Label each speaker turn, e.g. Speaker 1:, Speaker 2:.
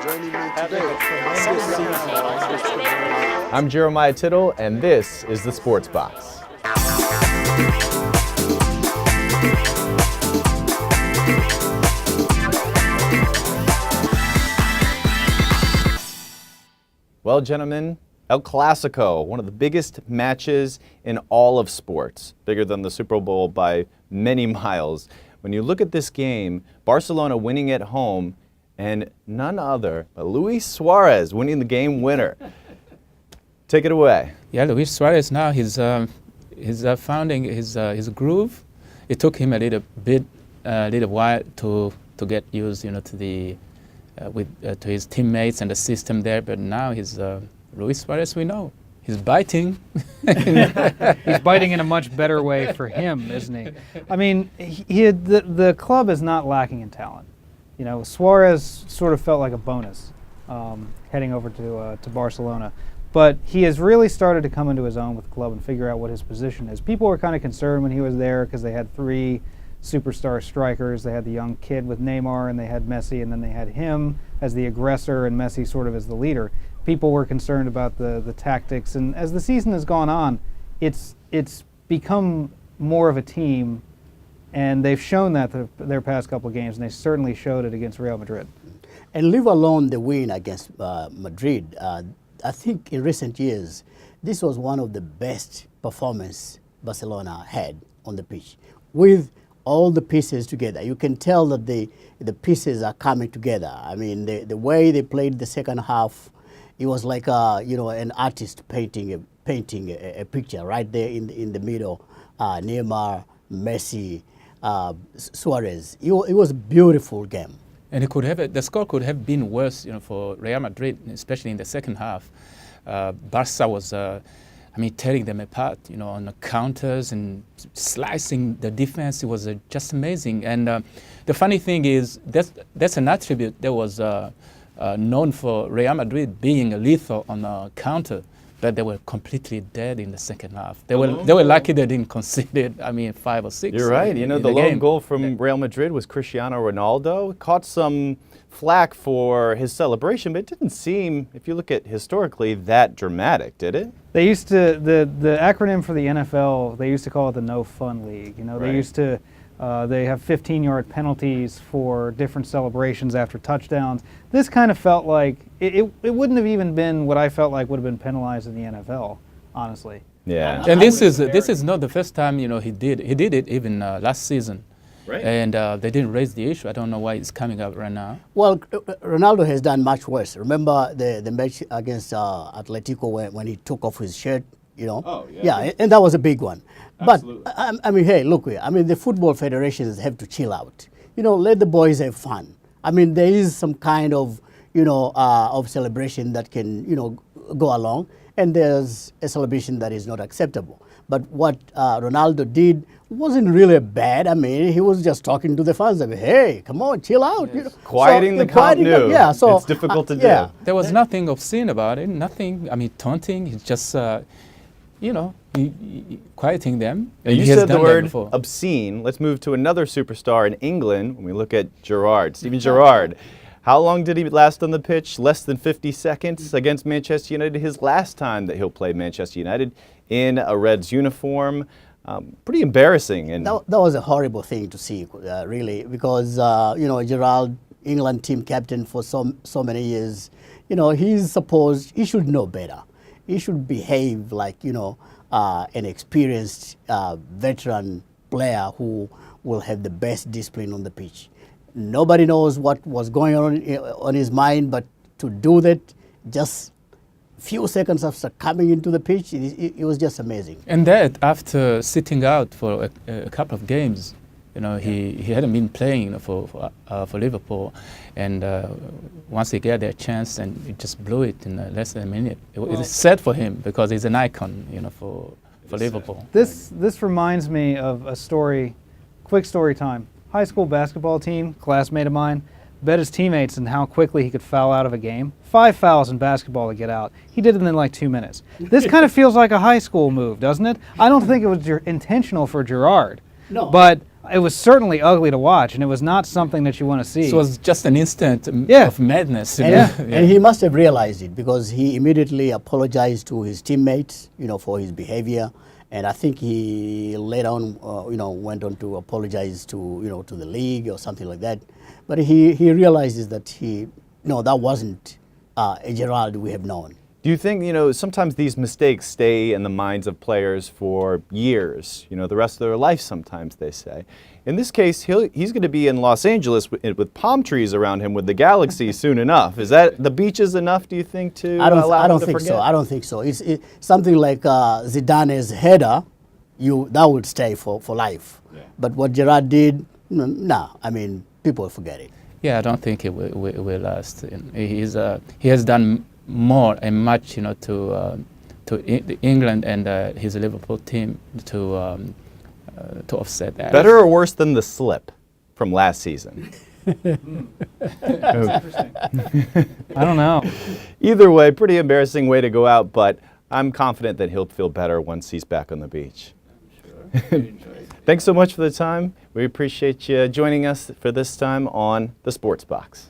Speaker 1: I'm Jeremiah Tittle, and this is the Sports Box. Well, gentlemen, El Classico, one of the biggest matches in all of sports, bigger than the Super Bowl by many miles. When you look at this game, Barcelona winning at home, and none other but Luis Suarez winning the game winner. Take it away.
Speaker 2: Yeah, Luis Suarez now he's finding his groove. It took him a little while to get used, to the to his teammates and the system there. But now he's Luis Suarez. We know he's biting.
Speaker 3: He's biting in a much better way for him, isn't he? I mean, the club is not lacking in talent. Suarez sort of felt like a bonus heading over to Barcelona. But he has really started to come into his own with the club and figure out what his position is. People were kind of concerned when he was there because they had three superstar strikers. They had the young kid with Neymar, and they had Messi, and then they had him as the aggressor and Messi sort of as the leader. People were concerned about the tactics. And as the season has gone on, it's become more of a team. And they've shown that their past couple of games, and they certainly showed it against Real Madrid.
Speaker 4: And leave alone the win against Madrid. I think in recent years, this was one of the best performances Barcelona had on the pitch. With all the pieces together, you can tell that the pieces are coming together. I mean, the way they played the second half, it was like an artist painting a picture right there in the middle. Neymar, Messi, Suarez. It was a beautiful game.
Speaker 2: And the score could have been worse, for Real Madrid, especially in the second half. Barca was, tearing them apart, on the counters and slicing the defense. It was just amazing. And the funny thing is, that's an attribute that was known for Real Madrid, being lethal on the counter. But they were completely dead in the second half. They were lucky they didn't concede it, 5 or 6.
Speaker 1: You're right. The lone goal from Real Madrid was Cristiano Ronaldo. Caught some flack for his celebration, but it didn't seem, if you look at historically, that dramatic, did it?
Speaker 3: They used to, the acronym for the NFL, they used to call it the No Fun League.
Speaker 1: Right.
Speaker 3: They used to, they have 15-yard penalties for different celebrations after touchdowns. This kind of felt like it wouldn't have even been what I felt like would have been penalized in the NFL, honestly.
Speaker 1: Yeah.
Speaker 2: And this is not the first time he did it even last season.
Speaker 1: Right.
Speaker 2: And they didn't raise the issue. I don't know why it's coming up right now.
Speaker 4: Well, Ronaldo has done much worse. Remember the match against Atletico when he took off his shirt?
Speaker 1: Oh, yeah.
Speaker 4: Yeah, and that was a big one.
Speaker 1: Absolutely.
Speaker 4: But hey, look, the football federations have to chill out. Let the boys have fun. There is some kind of of celebration that can go along, and there's a celebration that is not acceptable. But what Ronaldo did wasn't really bad. He was just talking to the fans. Hey, come on, chill out.
Speaker 1: Yes. Quieting the Camp Nou.
Speaker 4: Yeah, so
Speaker 1: it's difficult to do.
Speaker 4: Yeah.
Speaker 2: There was nothing obscene about it. Nothing. Taunting. It's just quieting them.
Speaker 1: And you said the word obscene. Let's move to another superstar in England when we look at Steven Gerrard. How long did he last on the pitch? Less than 50 seconds against Manchester United. His last time that he'll play Manchester United in a Reds uniform. Pretty embarrassing. And
Speaker 4: that was a horrible thing to see, really, because, Gerrard, England team captain for so many years, he should know better. He should behave like, an experienced veteran player who will have the best discipline on the pitch. Nobody knows what was going on his mind, but to do that just few seconds after coming into the pitch, it was just amazing.
Speaker 2: And that after sitting out for a couple of games, he hadn't been playing for Liverpool, and once he got that chance, and he just blew it in less than a minute. It's sad for him because he's an icon, for Liverpool.
Speaker 3: This reminds me of a story, quick story time. High school basketball team, classmate of mine, bet his teammates and how quickly he could foul out of a game. 5 fouls in basketball to get out. He did it in like 2 minutes. This kind of feels like a high school move, doesn't it? I don't think it was intentional for Gerrard.
Speaker 4: No.
Speaker 3: But it was certainly ugly to watch, and it was not something that you want to see.
Speaker 2: So it was just an instant
Speaker 3: Yeah.
Speaker 2: of madness. you
Speaker 4: And,
Speaker 2: know?
Speaker 4: and he must have realized it because he immediately apologized to his teammates, for his behavior. And I think he later on, went on to apologize to the league or something like that. But he realizes that that wasn't a Gerard we have known.
Speaker 1: Do you think, sometimes these mistakes stay in the minds of players for years, the rest of their life sometimes, they say. In this case, he's going to be in Los Angeles with palm trees around him with the galaxy soon enough. Is that the beaches enough, do you think, to allow him to
Speaker 4: think
Speaker 1: forget?
Speaker 4: so. I don't think so. It's something like Zidane's header, that would stay for life.
Speaker 1: Yeah.
Speaker 4: But what Gerard did, people forget it.
Speaker 2: Yeah, I don't think it will last. He has done more and much, to England and his Liverpool team to offset that.
Speaker 1: Better or worse than the slip from last season?
Speaker 3: I don't know.
Speaker 1: Either way, pretty embarrassing way to go out, but I'm confident that he'll feel better once he's back on the beach. Thanks so much for the time. We appreciate you joining us for this time on The Sports Box.